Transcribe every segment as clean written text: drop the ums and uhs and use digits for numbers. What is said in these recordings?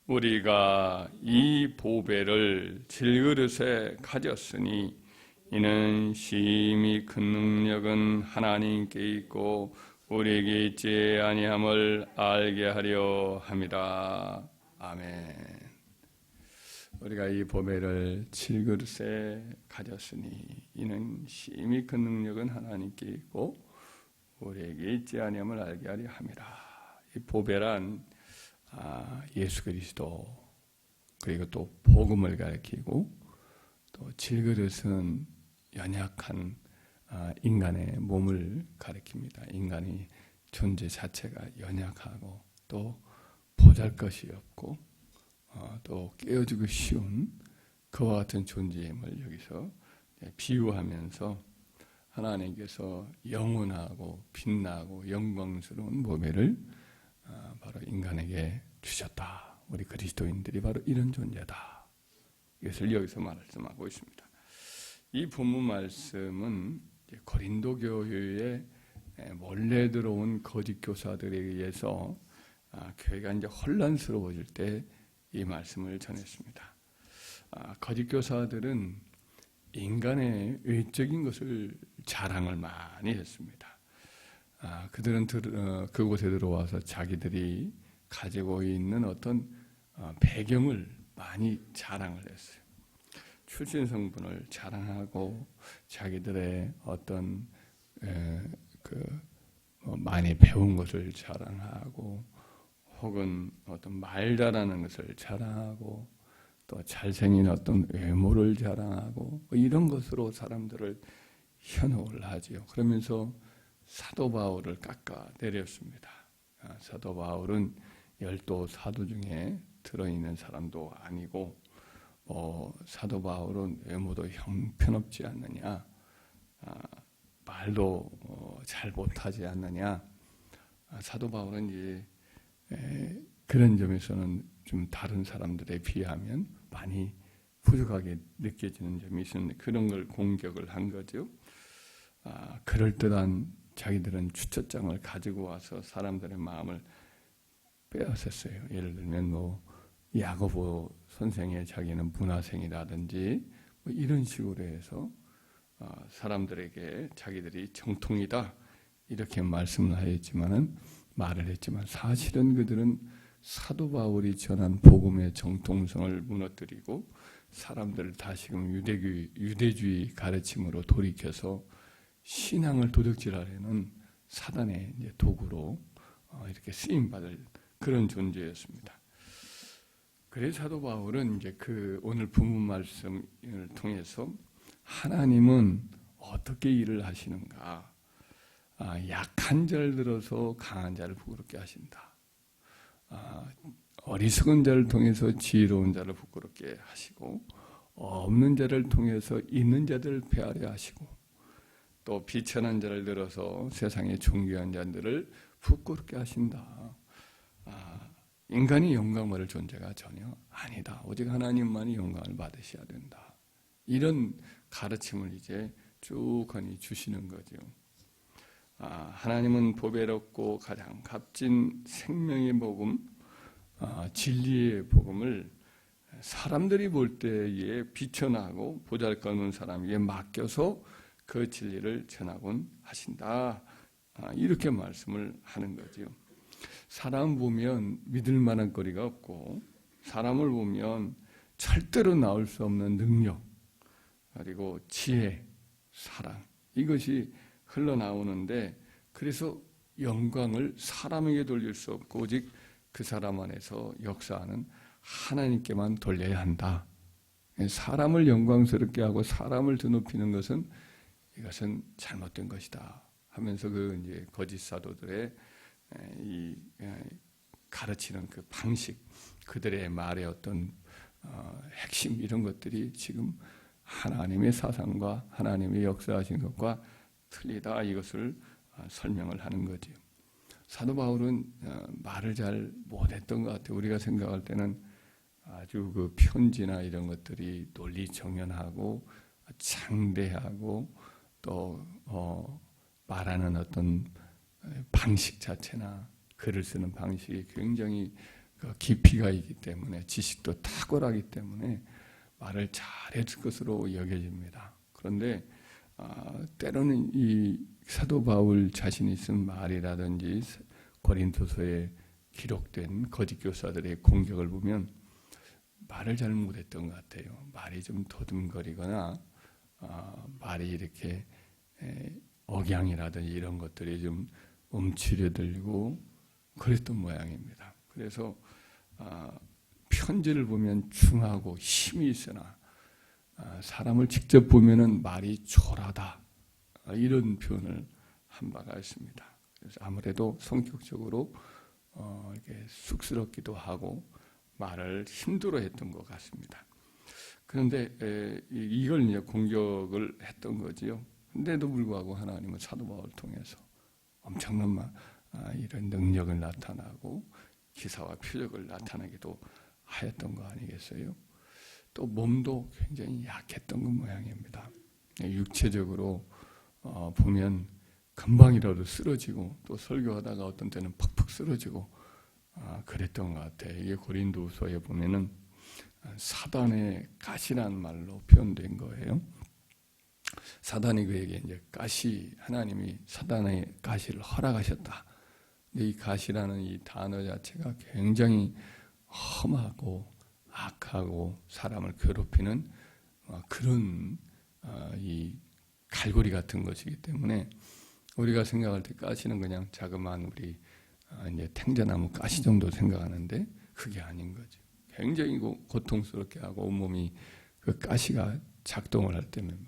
우리가 이 보배를 질그릇에 가졌으니 이는 심히 큰 능력은 하나님께 있고 우리에게 있지 아니함을 알게 하려 함이라. 아멘. 우리가 이 보배를 질그릇에 가졌으니 이는 심히 큰 능력은 하나님께 있고 우리에게 있지 아니함을 알게 하려 함이라. 이 보배란 예수 그리스도, 그리고 또 복음을 가리키고, 또 질그릇은 연약한 인간의 몸을 가리킵니다. 인간의 존재 자체가 연약하고 또 보잘것이 없고 또 깨어지기 쉬운 그와 같은 존재임을 여기서 비유하면서 하나님께서 영원하고 빛나고 영광스러운 보배를 바로 인간에게 주셨다. 우리 그리스도인들이 바로 이런 존재다. 이것을 여기서 말씀하고 있습니다. 이 본문 말씀은 고린도 교회에 몰래 들어온 거짓 교사들에 의해서 교회가 이제 혼란스러워질 때 이 말씀을 전했습니다. 거짓 교사들은 인간의 외적인 것을 자랑을 많이 했습니다. 그들은 그곳에 들어와서 자기들이 가지고 있는 어떤 배경을 많이 자랑을 했어요. 출신 성분을 자랑하고 자기들의 어떤 많이 배운 것을 자랑하고 혹은 어떤 말 잘하는 것을 자랑하고 또 잘생긴 어떤 외모를 자랑하고 이런 것으로 사람들을 현혹을 하지요. 그러면서 사도 바울을 깎아내렸습니다. 사도 바울은 12 사도 중에 들어있는 사람도 아니고 사도 바울은 외모도 형편없지 않느냐, 말도 잘 못하지 않느냐. 사도 바울은 이제 그런 점에서는 좀 다른 사람들에 비하면 많이 부족하게 느껴지는 점이 있었는데 그런 걸 공격을 한 거죠. 그럴듯한 자기들은 주처장을 가지고 와서 사람들의 마음을 빼앗았어요. 예를 들면 야고보 선생의 자기는 문화생이라든지 이런 식으로 해서 사람들에게 자기들이 정통이다 이렇게 말을 했지만 사실은 그들은 사도 바울이 전한 복음의 정통성을 무너뜨리고 사람들을 다시금 유대주의 가르침으로 돌이켜서 신앙을 도적질하려는 사단의 이제 도구로 이렇게 쓰임받을 그런 존재였습니다. 그래서 사도 바울은 이제 오늘 본문 말씀을 통해서 하나님은 어떻게 일을 하시는가? 약한 자를 들어서 강한 자를 부끄럽게 하신다. 어리석은 자를 통해서 지혜로운 자를 부끄럽게 하시고 없는 자를 통해서 있는 자들을 폐하려 하시고 또 비천한 자를 들어서 세상의 존귀한 자들을 부끄럽게 하신다. 인간이 영광 받을 존재가 전혀 아니다. 오직 하나님만이 영광을 받으셔야 된다. 이런 가르침을 이제 쭉 주시는 거죠. 하나님은 보배롭고 가장 값진 생명의 복음, 진리의 복음을 사람들이 볼 때에 비천하고 보잘것없는 사람에게 맡겨서 그 진리를 전하곤 하신다. 이렇게 말씀을 하는 거죠. 사람 보면 믿을 만한 거리가 없고 사람을 보면 절대로 나올 수 없는 능력 그리고 지혜, 사랑 이것이 흘러나오는데 그래서 영광을 사람에게 돌릴 수 없고 오직 그 사람 안에서 역사하는 하나님께만 돌려야 한다. 사람을 영광스럽게 하고 사람을 드높이는 것은 이것은 잘못된 것이다 하면서 이제 거짓 사도들의 이 가르치는 그 방식, 그들의 말의 어떤 핵심 이런 것들이 지금 하나님의 사상과 하나님의 역사하신 것과 틀리다 이것을 설명을 하는 거죠. 사도 바울은 말을 잘 못했던 것 같아요. 우리가 생각할 때는 아주 그 편지나 이런 것들이 논리정연하고 장대하고 또 말하는 어떤 방식 자체나 글을 쓰는 방식이 굉장히 깊이가 있기 때문에 지식도 탁월하기 때문에 말을 잘했을 것으로 여겨집니다. 그런데 때로는 이 사도 바울 자신이 쓴 말이라든지 고린도서에 기록된 거짓 교사들의 공격을 보면 말을 잘 못했던 것 같아요. 말이 좀 더듬거리거나 말이 이렇게 억양이라든지 이런 것들이 좀 움츠려들고 그랬던 모양입니다. 그래서 편지를 보면 중하고 힘이 있으나 사람을 직접 보면은 말이 초라하다 이런 표현을 한 바가 있습니다. 그래서 아무래도 성격적으로 이렇게 쑥스럽기도 하고 말을 힘들어했던 것 같습니다. 그런데 이걸 이제 공격을 했던 거지요. 근데도 불구하고 하나님은 사도 바울을 통해서 엄청난 이런 능력을 나타나고 기사와 표적을 나타나기도 하였던 거 아니겠어요? 또 몸도 굉장히 약했던 것 모양입니다. 육체적으로 보면 금방이라도 쓰러지고 또 설교하다가 어떤 때는 퍽퍽 쓰러지고 그랬던 것 같아요. 이게 고린도서에 보면은 사단의 가시라는 말로 표현된 거예요. 사단이 그에게 이제 가시, 하나님이 사단의 가시를 허락하셨다. 근데 이 가시라는 이 단어 자체가 굉장히 험하고 악하고 사람을 괴롭히는 그런 이 갈고리 같은 것이기 때문에 우리가 생각할 때 가시는 그냥 자그마한 우리 이제 탱자나무 가시 정도 생각하는데 그게 아닌 거죠. 굉장히 고통스럽게 하고 온몸이 그 가시가 작동을 할 때면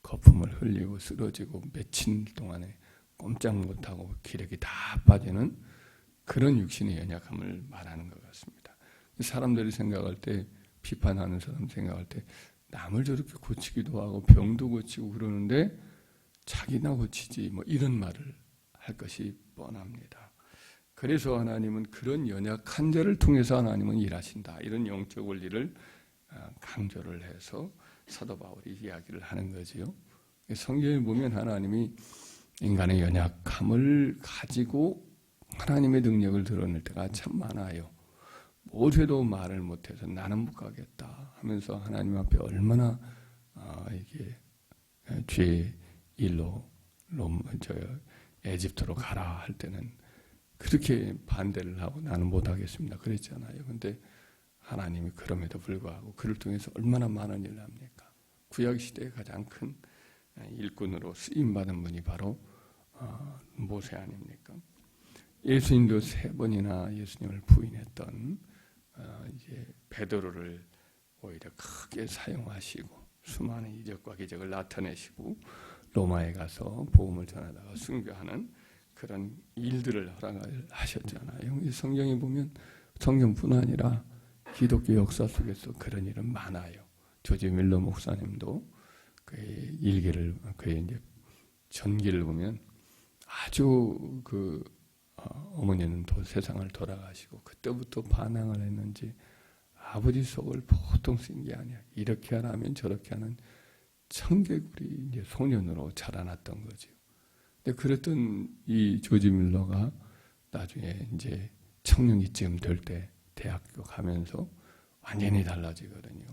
거품을 흘리고 쓰러지고 며칠 동안에 꼼짝 못하고 기력이 다 빠지는 그런 육신의 연약함을 말하는 것 같습니다. 사람들이 생각할 때 비판하는 사람 생각할 때 남을 저렇게 고치기도 하고 병도 고치고 그러는데 자기나 고치지 뭐 이런 말을 할 것이 뻔합니다. 그래서 하나님은 그런 연약한 자를 통해서 하나님은 일하신다. 이런 영적 원리를 강조를 해서 사도 바울이 이야기를 하는 거지요. 성경에 보면 하나님이 인간의 연약함을 가지고 하나님의 능력을 드러낼 때가 참 많아요. 모세도 말을 못해서 나는 못 가겠다 하면서 하나님 앞에 얼마나 이게 죄 일로 에집트로 가라 할 때는 그렇게 반대를 하고 나는 못 하겠습니다 그랬잖아요. 근데 하나님이 그럼에도 불구하고 그를 통해서 얼마나 많은 일을 합니까? 구약 시대의 가장 큰 일꾼으로 쓰임 받은 분이 바로 모세 아닙니까? 예수님도 3번이나 예수님을 부인했던 이제 베드로를 오히려 크게 사용하시고 수많은 이적과 기적을 나타내시고 로마에 가서 복음을 전하다가 순교하는 그런 일들을 허락을 하셨잖아요. 이 성경에 보면 성경뿐 아니라 기독교 역사 속에서 그런 일은 많아요. 조지 밀러 목사님도 그의 일기를 그의 이제 전기를 보면 아주 어머니는 또 세상을 돌아가시고 그때부터 반항을 했는지 아버지 속을 보통 쓴 게 아니야. 이렇게 하라면 저렇게 하는 청개구리 이제 소년으로 자라났던 거죠. 근데 그랬던 이 조지 밀러가 나중에 이제 청년기쯤 될 때 대학교 가면서 완전히 달라지거든요.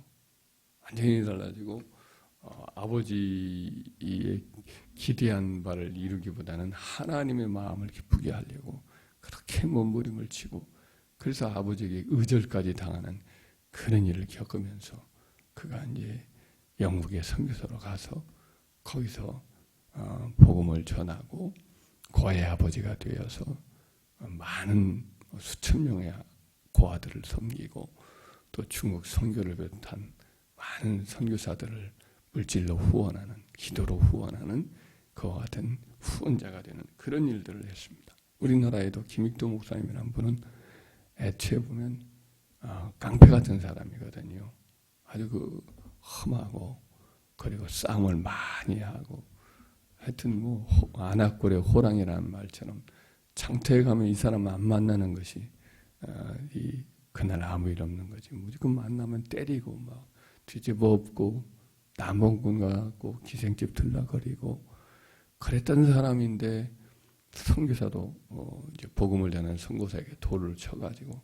완전히 달라지고 아버지의 기대한 바를 이루기보다는 하나님의 마음을 기쁘게 하려고 그렇게 몸부림을 치고 그래서 아버지에게 의절까지 당하는 그런 일을 겪으면서 그가 이제 영국의 선교사로 가서 거기서 복음을 전하고 고아의 아버지가 되어서 많은 수천 명의 고아들을 섬기고 또 중국 선교를 비롯한 많은 선교사들을 물질로 후원하는 기도로 후원하는 그와 같은 후원자가 되는 그런 일들을 했습니다. 우리나라에도 김익도 목사님이라는 분은 애초에 보면 깡패 같은 사람이거든요. 아주 험하고 그리고 싸움을 많이 하고 하여튼 안악골의 호랑이라는 말처럼 장터에 가면 이 사람 안 만나는 것이 그날 아무 일 없는 거지. 무조건 만나면 때리고 막 뒤집어 엎고 남원군 가고 기생집 들락거리고 그랬던 사람인데 선교사도 이제 복음을 전하는 선교사에게 돌을 쳐가지고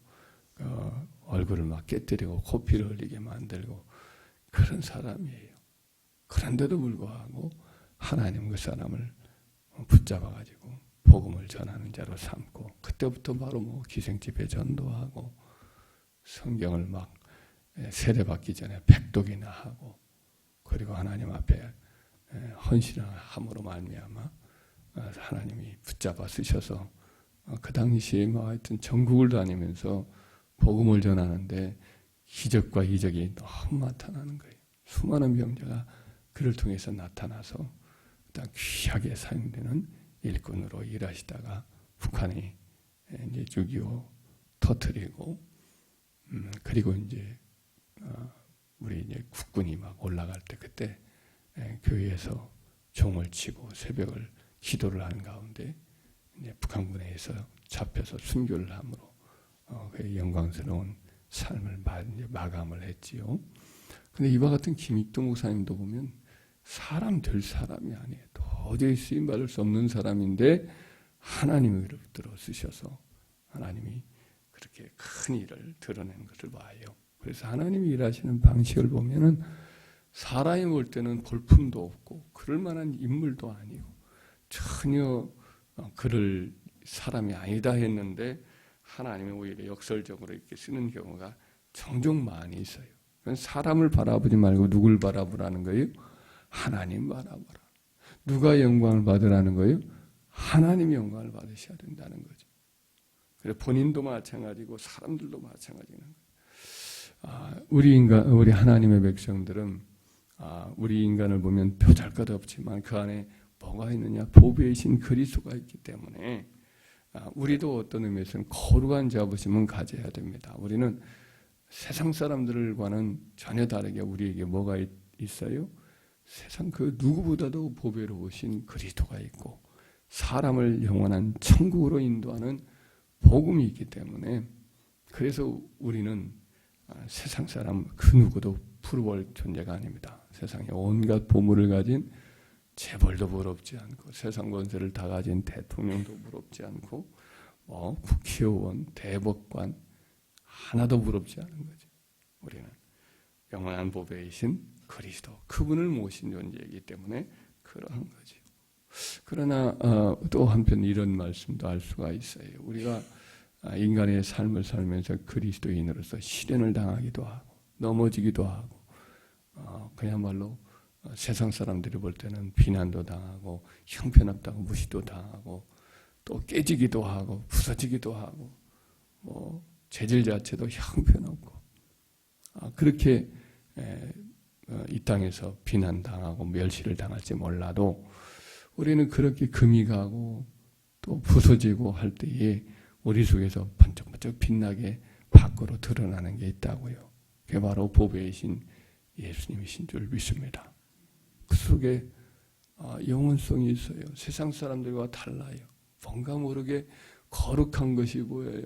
얼굴을 막 깨뜨리고 코피를 흘리게 만들고 그런 사람이에요. 그런데도 불구하고 하나님 그 사람을 붙잡아가지고 복음을 전하는 자로 삼고, 그때부터 바로 뭐 기생집회 전도하고 성경을 막 세례받기 전에 백독이나 하고, 그리고 하나님 앞에 헌신함으로 말미암아 하나님이 붙잡아 쓰셔서 그 당시에 뭐 하여튼 전국을 다니면서 복음을 전하는데 기적과 이적이 너무 나타나는 거예요. 수많은 병자가 그를 통해서 나타나서 일단 귀하게 사용되는 일꾼으로 일하시다가 북한이 이제 6.25 터뜨리고 그리고 이제 우리 이제 국군이 막 올라갈 때 그때 교회에서 종을 치고 새벽을 기도를 하는 가운데 이제 북한군에 의해서 잡혀서 순교를 함으로 그 영광스러운 삶을 마감을 했지요. 근데 이와 같은 김익도 목사님도 보면 사람 될 사람이 아니에요. 도저히 쓰임 받을 수 없는 사람인데 하나님의 이름으로 쓰셔서 하나님이 그렇게 큰 일을 드러낸 것을 봐요. 그래서 하나님이 일하시는 방식을 보면은 사람이 볼 때는 볼품도 없고 그럴 만한 인물도 아니고 전혀 그를 사람이 아니다 했는데 하나님이 오히려 역설적으로 이렇게 쓰는 경우가 종종 많이 있어요. 사람을 바라보지 말고 누굴 바라보라는 거예요? 하나님 바라보라. 누가 영광을 받으라는 거예요? 하나님이 영광을 받으셔야 된다는 거죠. 그래서 본인도 마찬가지고 사람들도 마찬가지는 거예요. 우리 하나님의 백성들은 우리 인간을 보면 보잘것 없지만 그 안에 뭐가 있느냐? 보배이신 그리스도가 있기 때문에 우리도 어떤 의미에서는 거룩한 자부심은 가져야 됩니다. 우리는 세상 사람들과는 전혀 다르게 우리에게 뭐가 있어요? 세상 그 누구보다도 보배로우신 그리스도가 있고 사람을 영원한 천국으로 인도하는 복음이 있기 때문에, 그래서 우리는 세상 사람 그 누구도 부러울 존재가 아닙니다. 세상에 온갖 보물을 가진 재벌도 부럽지 않고 세상 권세를 다 가진 대통령도 부럽지 않고 국회의원, 대법관 하나도 부럽지 않은 거죠. 우리는 영원한 보배이신 그리스도, 그분을 모신 존재이기 때문에 그러한 거죠. 그러나 또 한편 이런 말씀도 알 수가 있어요. 우리가 인간의 삶을 살면서 그리스도인으로서 시련을 당하기도 하고 넘어지기도 하고 그야말로 세상 사람들이 볼 때는 비난도 당하고 형편없다고 무시도 당하고 또 깨지기도 하고 부서지기도 하고 재질 자체도 형편없고 그렇게 이 땅에서 비난당하고 멸시를 당할지 몰라도 우리는 그렇게 금이 가고 또 부서지고 할 때에 우리 속에서 번쩍번쩍 빛나게 밖으로 드러나는 게 있다고요. 그게 바로 보배이신 예수님이신 줄 믿습니다. 그 속에 영원성이 있어요. 세상 사람들과 달라요. 뭔가 모르게 거룩한 것이 보여요.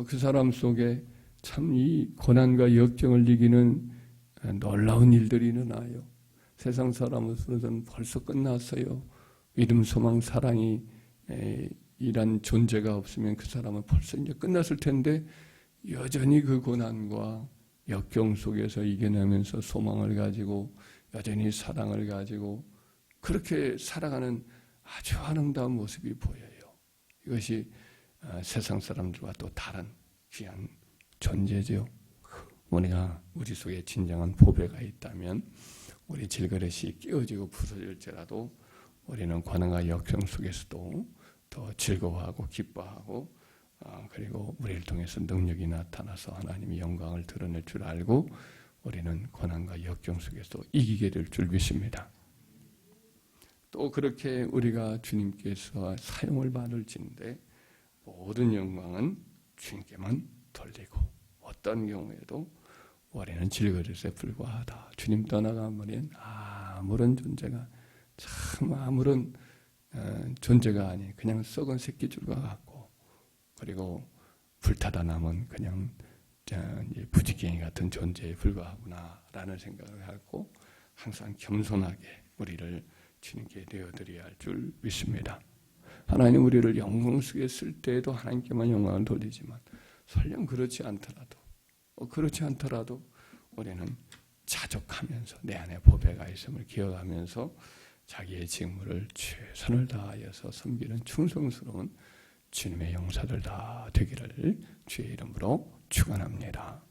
그 사람 속에 참 이 고난과 역경을 이기는 놀라운 일들이 일어나요. 세상 사람으로서는 벌써 끝났어요. 믿음, 소망, 사랑이 이란 존재가 없으면 그 사람은 벌써 이제 끝났을 텐데 여전히 그 고난과 역경 속에서 이겨내면서 소망을 가지고 여전히 사랑을 가지고 그렇게 살아가는 아주 아름다운 모습이 보여요. 이것이 세상 사람들과 또 다른 귀한 존재죠. 우리 속에 진정한 보배가 있다면 우리 질그릇이 깨어지고 부서질지라도 우리는 고난과 역경 속에서도 더 즐거워하고 기뻐하고 그리고 우리를 통해서 능력이 나타나서 하나님의 영광을 드러낼 줄 알고 우리는 고난과 역경 속에서 이기게 될 줄 믿습니다. 또 그렇게 우리가 주님께서 사용을 받을진데 모든 영광은 주님께만 돌리고 어떤 경우에도 우리는 질그릇에 불과하다. 주님 떠나가버린 아무런 존재가 참 아무런 존재가 아닌 그냥 썩은 새끼줄과 같고 그리고 불타다 남은 그냥 부지깽이 같은 존재에 불과하구나라는 생각을 하고 항상 겸손하게 우리를 주님께 내어드려야 할 줄 믿습니다. 하나님 우리를 영광 속에 쓸 때에도 하나님께만 영광을 돌리지만 설령 그렇지 않더라도 우리는 자족하면서 내 안에 보배가 있음을 기억하면서 자기의 직무를 최선을 다하여서 섬기는 충성스러운 주님의 용사들 다 되기를 주의 이름으로 축원합니다.